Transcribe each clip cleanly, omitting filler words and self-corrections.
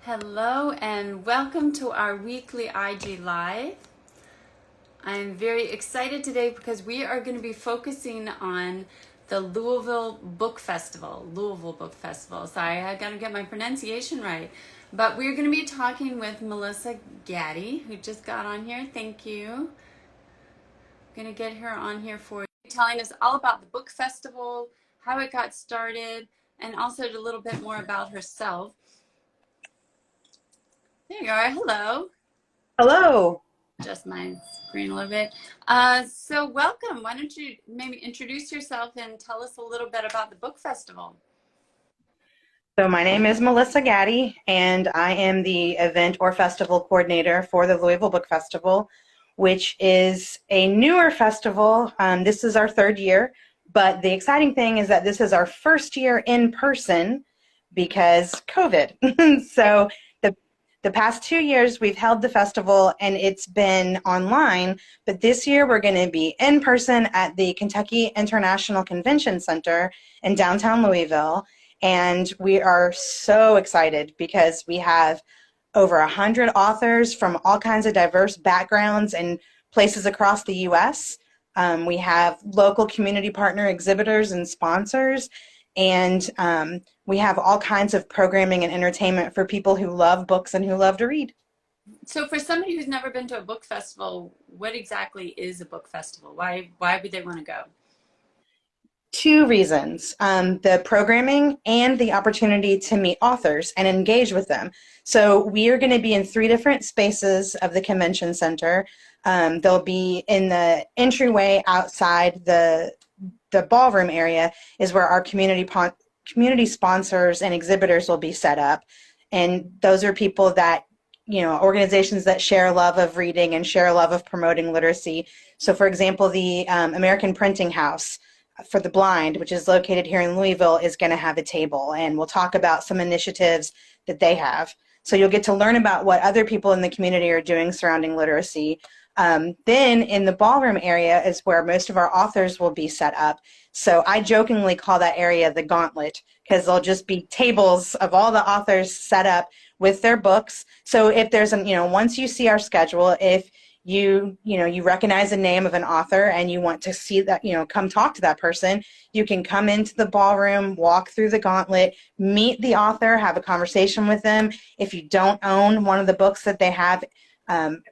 Hello and welcome to our weekly IG Live. I'm very excited today because we are going to be focusing on the Louisville Book Festival. Sorry, I got to get my pronunciation right. But we're going to be talking with Melissa Gaddie, who just got on here. Thank you. I'm going to get her on here for you, telling us all about the book festival, how it got started, and also a little bit more about herself. There you are. Hello. Hello. Just my screen a little bit. So welcome. Why don't you maybe introduce yourself and tell us a little bit about the book festival? So my name is Melissa Gaddie, and I am the event or festival coordinator for the Louisville Book Festival, which is a newer festival. This is our third year, but the exciting thing is that this is our first year in person because COVID. So the past 2 years we've held the festival and it's been online, but this year we're going to be in person at the Kentucky International Convention Center in downtown Louisville. And we are so excited because we have over 100 authors from all kinds of diverse backgrounds and places across the U.S. We have local community partner exhibitors and sponsors, and we have all kinds of programming and entertainment for people who love books and who love to read. So for somebody who's never been to a book festival, what exactly is a book festival? Why would they want to go? Two reasons, the programming and the opportunity to meet authors and engage with them. So we are going to be in 3 different spaces of the convention center. They'll be in the entryway outside the ballroom area is where our community sponsors and exhibitors will be set up. And those are people that, organizations that share a love of reading and share a love of promoting literacy. So for example, the American Printing House for the Blind, which is located here in Louisville, is going to have a table, and we'll talk about some initiatives that they have. So you'll get to learn about what other people in the community are doing surrounding literacy. Then in the ballroom area is where most of our authors will be set up. So I jokingly call that area the gauntlet because there'll just be tables of all the authors set up with their books. So if there's once you see our schedule, if you recognize the name of an author and you want to see that, come talk to that person, you can come into the ballroom, walk through the gauntlet, meet the author, have a conversation with them. If you don't own one of the books that they have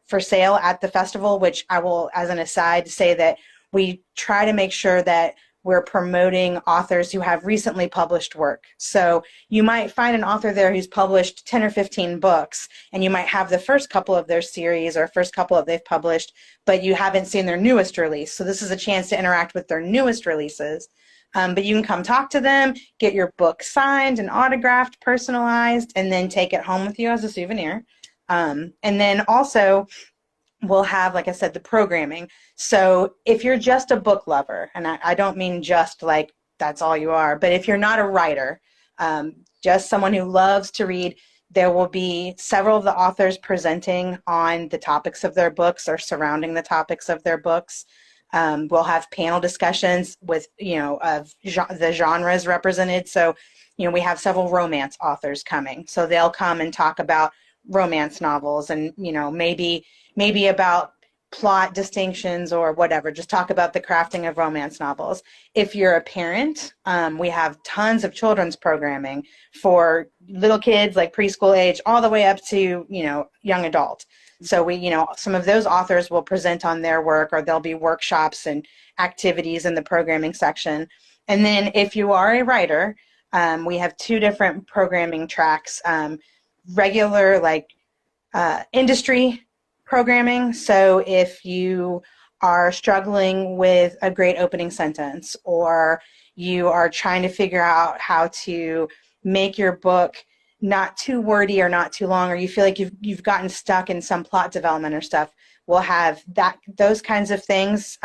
for sale at the festival, which I will, as an aside, say that we try to make sure that we're promoting authors who have recently published work. So you might find an author there who's published 10 or 15 books, and you might have the first couple of their series or first couple of they've published, but you haven't seen their newest release. So this is a chance to interact with their newest releases. But you can come talk to them, get your book signed and autographed, personalized, and then take it home with you as a souvenir. And then also, we'll have, like I said, the programming. So if you're just a book lover, and I don't mean just like that's all you are, but if you're not a writer, just someone who loves to read, there will be several of the authors presenting on the topics of their books or surrounding the topics of their books. We'll have panel discussions with, of the genres represented. So, we have several romance authors coming. So they'll come and talk about romance novels and, maybe about plot distinctions or whatever. Just talk about the crafting of romance novels. If you're a parent, we have tons of children's programming for little kids, like preschool age, all the way up to, young adult. So some of those authors will present on their work, or there'll be workshops and activities in the programming section. And then if you are a writer, we have 2 different programming tracks, regular industry programming. So if you are struggling with a great opening sentence, or you are trying to figure out how to make your book not too wordy or not too long, or you feel like you've gotten stuck in some plot development or stuff, we'll have those kinds of things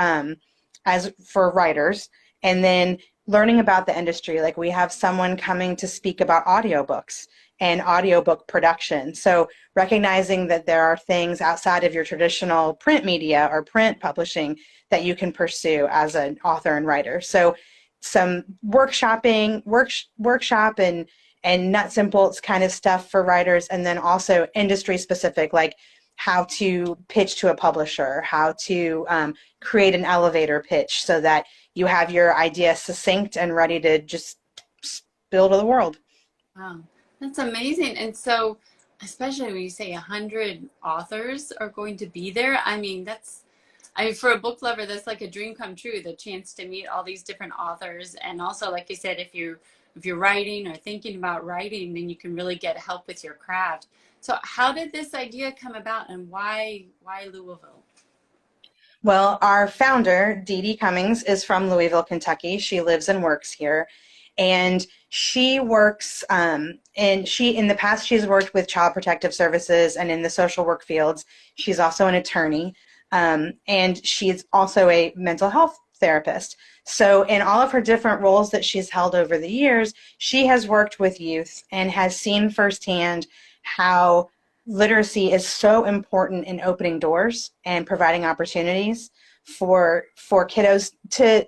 as for writers. And then learning about the industry, like we have someone coming to speak about audiobooks and audiobook production. So recognizing that there are things outside of your traditional print media or print publishing that you can pursue as an author and writer. So some workshop and nuts and bolts kind of stuff for writers, and then also industry specific, like how to pitch to a publisher, how to create an elevator pitch so that you have your idea succinct and ready to just spill to the world. Wow, that's amazing. And so, especially when you say 100 authors are going to be there, I mean, for a book lover, that's like a dream come true, the chance to meet all these different authors. And also, like you said, if you're writing or thinking about writing, then you can really get help with your craft. So how did this idea come about, and why Louisville? Well, our founder, Dee Dee Cummings, is from Louisville, Kentucky. She lives and works here. And she works, in the past, she's worked with Child Protective Services and in the social work fields. She's also an attorney, and she's also a mental health therapist. So in all of her different roles that she's held over the years, she has worked with youth and has seen firsthand how literacy is so important in opening doors and providing opportunities for kiddos to,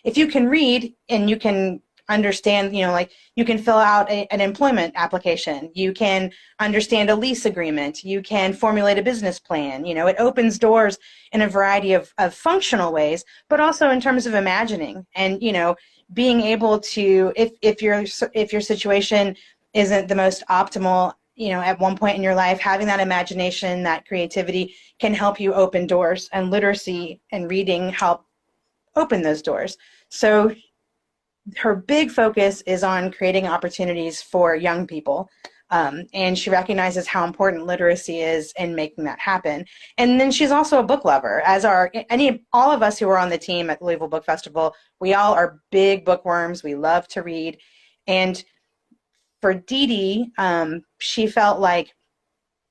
if you can read and you can understand, like you can fill out an employment application, you can understand a lease agreement, you can formulate a business plan, it opens doors in a variety of functional ways, but also in terms of imagining and, being able to, if your situation isn't the most optimal, at one point in your life, having that imagination, that creativity can help you open doors, and literacy and reading help open those doors. So her big focus is on creating opportunities for young people. And she recognizes how important literacy is in making that happen. And then she's also a book lover, as are all of us who are on the team at Louisville Book Festival. We all are big bookworms. We love to read. And for Dee Dee, she felt like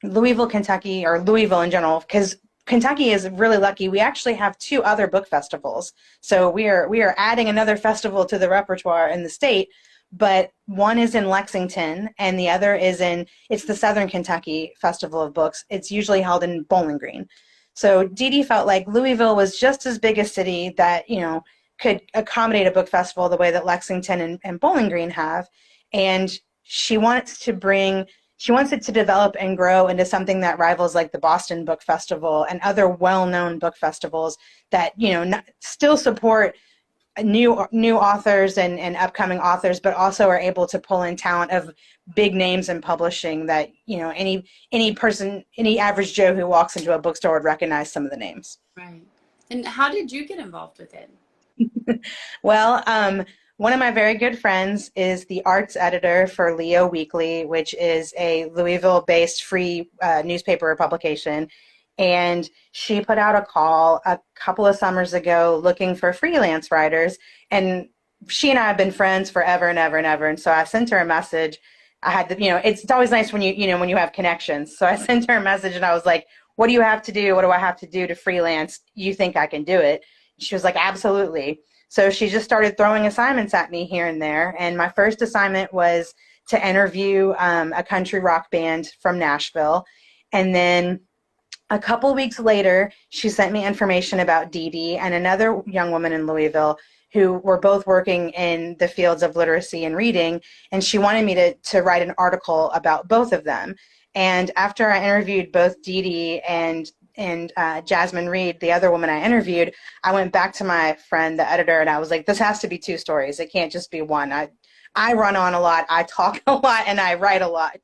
Louisville, Kentucky, or Louisville in general, because Kentucky is really lucky. We actually have 2 other book festivals. So we are adding another festival to the repertoire in the state, but one is in Lexington and the other it's the Southern Kentucky Festival of Books. It's usually held in Bowling Green. So Dee Dee felt like Louisville was just as big a city that, could accommodate a book festival the way that Lexington and Bowling Green have. And she wants it to develop and grow into something that rivals like the Boston Book Festival and other well-known book festivals that, still support new authors and upcoming authors, but also are able to pull in talent of big names in publishing that, any person, any average Joe who walks into a bookstore would recognize some of the names. Right. And how did you get involved with it? Well, one of my very good friends is the arts editor for Leo Weekly, which is a Louisville-based free newspaper publication. And she put out a call a couple of summers ago looking for freelance writers. And she and I have been friends forever and ever and ever. And so I sent her a message. I had it's always nice when when you have connections. So I sent her a message and I was like, what do you have to do? What do I have to do to freelance? You think I can do it? She was like, absolutely. So she just started throwing assignments at me here and there. And my first assignment was to interview a country rock band from Nashville. And then a couple weeks later, she sent me information about Dee Dee and another young woman in Louisville who were both working in the fields of literacy and reading. And she wanted me to write an article about both of them. And after I interviewed both Dee Dee and Jasmine Reed, the other woman I interviewed, I went back to my friend, the editor, and I was like, this has to be 2 stories. It can't just be one. I run on a lot, I talk a lot, and I write a lot.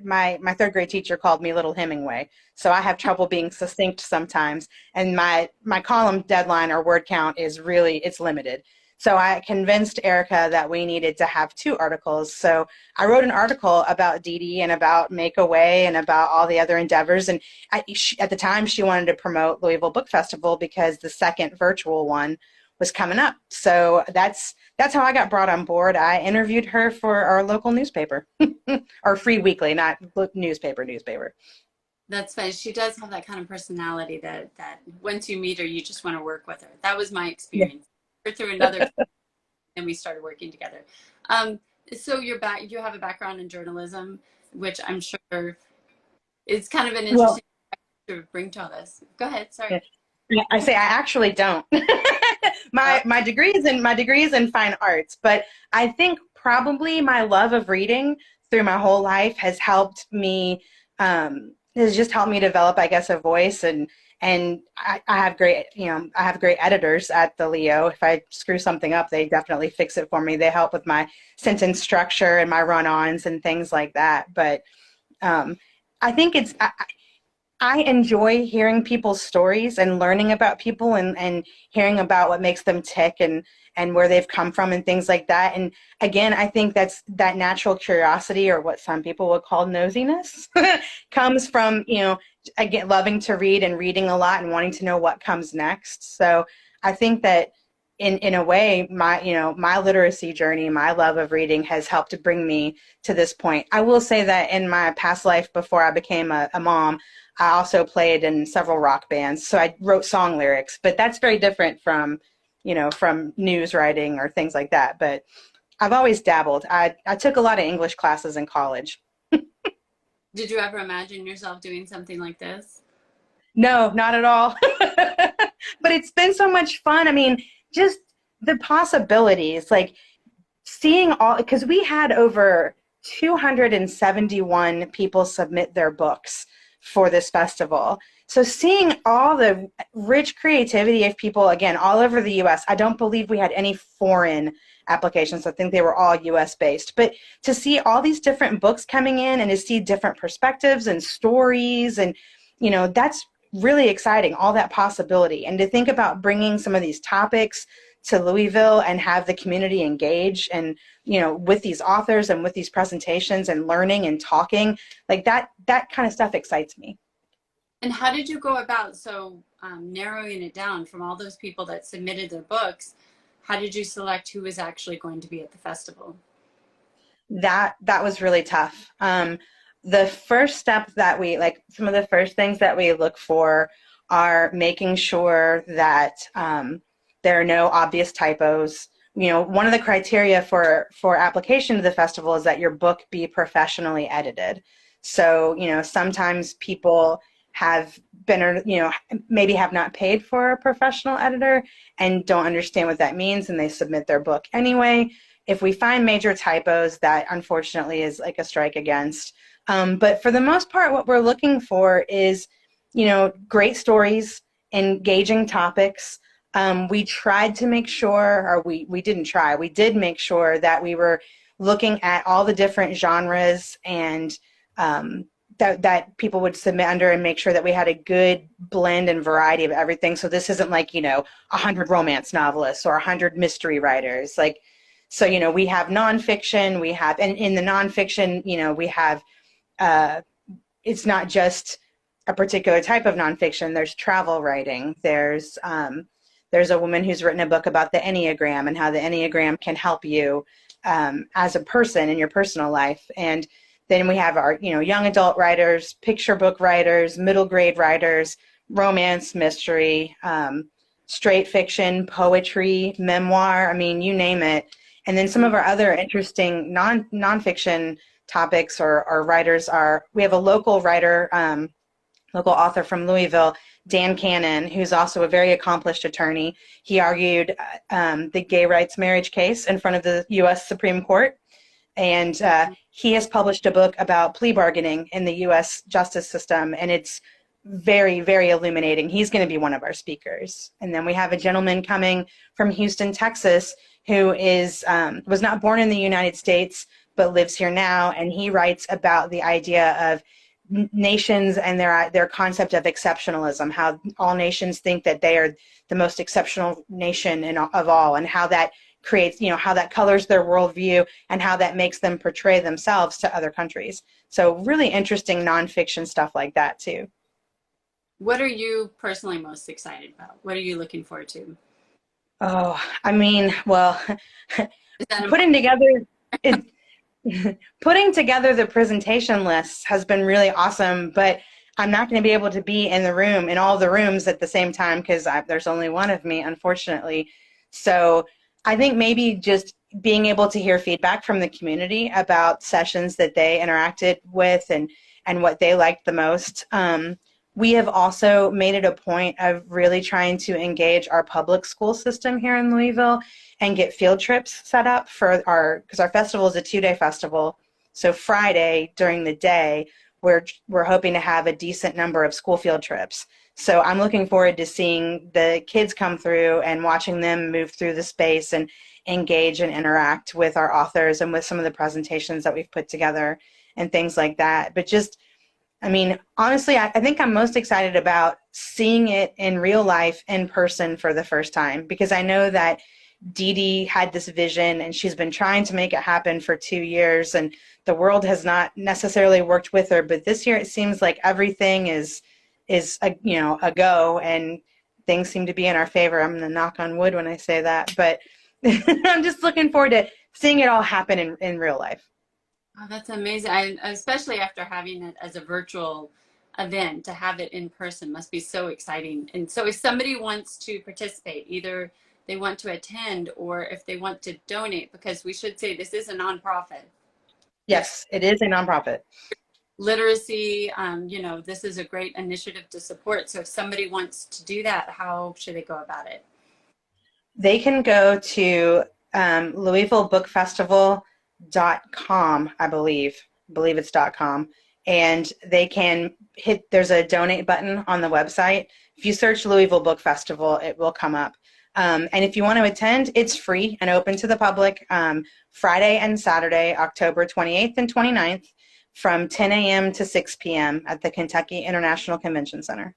My 3rd grade teacher called me Little Hemingway, so I have trouble being succinct sometimes. And my column deadline or word count is it's limited. So I convinced Erica that we needed to have 2 articles. So I wrote an article about Dee Dee and about Make a Way and about all the other endeavors. And at the time, she wanted to promote Louisville Book Festival because the second virtual one was coming up. So that's how I got brought on board. I interviewed her for our local newspaper, or free weekly, not newspaper. That's funny. She does have that kind of personality that once you meet her, you just want to work with her. That was my experience. Through another and we started working together. So you have a background in journalism, which I'm sure is kind of an interesting to bring to all this. Go ahead, sorry. I say I actually don't. My degree is in fine arts, but I think probably my love of reading through my whole life has helped me, has just helped me develop, I guess, a voice. And I have great, I have great editors at the Leo. If I screw something up, they definitely fix it for me. They help with my sentence structure and my run-ons and things like that. But I think I enjoy hearing people's stories and learning about people and hearing about what makes them tick and where they've come from and things like that. And again, I think that's that natural curiosity, or what some people would call nosiness, comes from, again, loving to read and reading a lot and wanting to know what comes next. So I think that in a way, my literacy journey, my love of reading has helped to bring me to this point. I will say that in my past life, before I became a mom, I also played in several rock bands. So I wrote song lyrics, but that's very different from, from news writing or things like that. But I've always dabbled. I took a lot of English classes in college. Did you ever imagine yourself doing something like this? No, not at all. But it's been so much fun. I mean, just the possibilities, like seeing all, because we had over 271 people submit their books for this festival. So seeing all the rich creativity of people, again, all over the U.S., I don't believe we had any foreign applications. I think they were all U.S. based. But to see all these different books coming in and to see different perspectives and stories, and, that's really exciting, all that possibility. And to think about bringing some of these topics to Louisville and have the community engage and, with these authors and with these presentations and learning and talking, like that kind of stuff excites me. And how did you go about narrowing it down from all those people that submitted their books? How did you select who was actually going to be at the festival? That was really tough. The first step that some of the first things that we look for are making sure that there are no obvious typos. One of the criteria for application to the festival is that your book be professionally edited. So, sometimes people have been, maybe have not paid for a professional editor and don't understand what that means, and they submit their book anyway. If we find major typos, that unfortunately is like a strike against. But for the most part, what we're looking for is, great stories, engaging topics. We tried to make sure, or we didn't try, we did make sure that we were looking at all the different genres and that people would submit under, and make sure that we had a good blend and variety of everything. So this isn't like, 100 romance novelists or 100 mystery writers. So, we have nonfiction, and in the nonfiction, we have, it's not just a particular type of nonfiction. There's travel writing. There's a woman who's written a book about the Enneagram and how the Enneagram can help you as a person in your personal life. And then we have our, young adult writers, picture book writers, middle grade writers, romance, mystery, straight fiction, poetry, memoir. I mean, you name it. And then some of our other interesting nonfiction topics or writers we have a local writer, local author from Louisville, Dan Cannon, who's also a very accomplished attorney. He argued the gay rights marriage case in front of the U.S. Supreme Court. And he has published a book about plea bargaining in the U.S. justice system, and it's very, very illuminating. He's going to be one of our speakers. And then we have a gentleman coming from Houston, Texas, who was not born in the United States, but lives here now, and he writes about the idea of nations and their concept of exceptionalism, how all nations think that they are the most exceptional nation of all, and how that creates, how that colors their worldview and how that makes them portray themselves to other countries. So really interesting nonfiction stuff like that too. What are you personally most excited about? What are you looking forward to? Oh, I mean, well, putting together the presentation lists has been really awesome, but I'm not going to be able to be in all the rooms at the same time because there's only one of me, unfortunately. So I think maybe just being able to hear feedback from the community about sessions that they interacted with and what they liked the most We have also made it a point of really trying to engage our public school system here in Louisville and get field trips set up for because our festival is a 2-day festival. So Friday during the day, we're hoping to have a decent number of school field trips. So I'm looking forward to seeing the kids come through and watching them move through the space and engage and interact with our authors and with some of the presentations that we've put together and things like that. But just, I mean, honestly, I think I'm most excited about seeing it in real life in person for the first time, because I know that Dee Dee had this vision and she's been trying to make it happen for 2 years, and the world has not necessarily worked with her. But this year it seems like everything is a go, and things seem to be in our favor. I'm going to knock on wood when I say that, but I'm just looking forward to seeing it all happen in real life. Oh, that's amazing. Especially after having it as a virtual event, to have it in person must be so exciting. And so if somebody wants to participate, either they want to attend or if they want to donate, because we should say this is a nonprofit. Yes, it is a nonprofit. Literacy, this is a great initiative to support. So if somebody wants to do that, how should they go about it? They can go to LouisvilleBookFestival.com, I believe it's .com, and they can there's a donate button on the website. If you search Louisville Book Festival, it will come up. And if you want to attend, it's free and open to the public, Friday and Saturday, October 28th and 29th, from 10 a.m. to 6 p.m. at the Kentucky International Convention Center.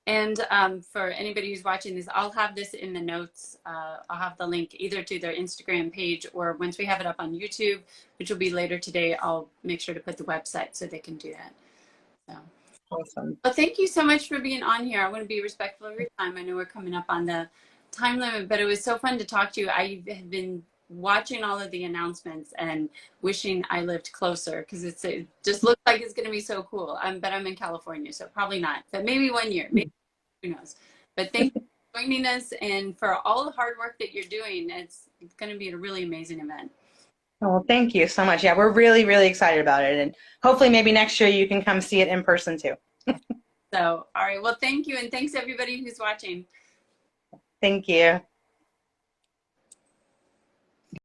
And for anybody who's watching this, I'll have this in the notes. I'll have the link either to their Instagram page, or once we have it up on YouTube, which will be later today, I'll make sure to put the website so they can do that. So. Awesome. Well, thank you so much for being on here. I want to be respectful of your time. I know we're coming up on the time limit, but it was so fun to talk to you. I have been watching all of the announcements and wishing I lived closer, because it just looks like it's going to be so cool. But I'm in California, so probably not. But maybe one year, maybe, who knows. But thank you for joining us and for all the hard work that you're doing. It's going to be a really amazing event. Oh, thank you so much. Yeah, we're really, really excited about it. And hopefully maybe next year you can come see it in person too. So, all right. Well, thank you. And thanks everybody who's watching. Thank you.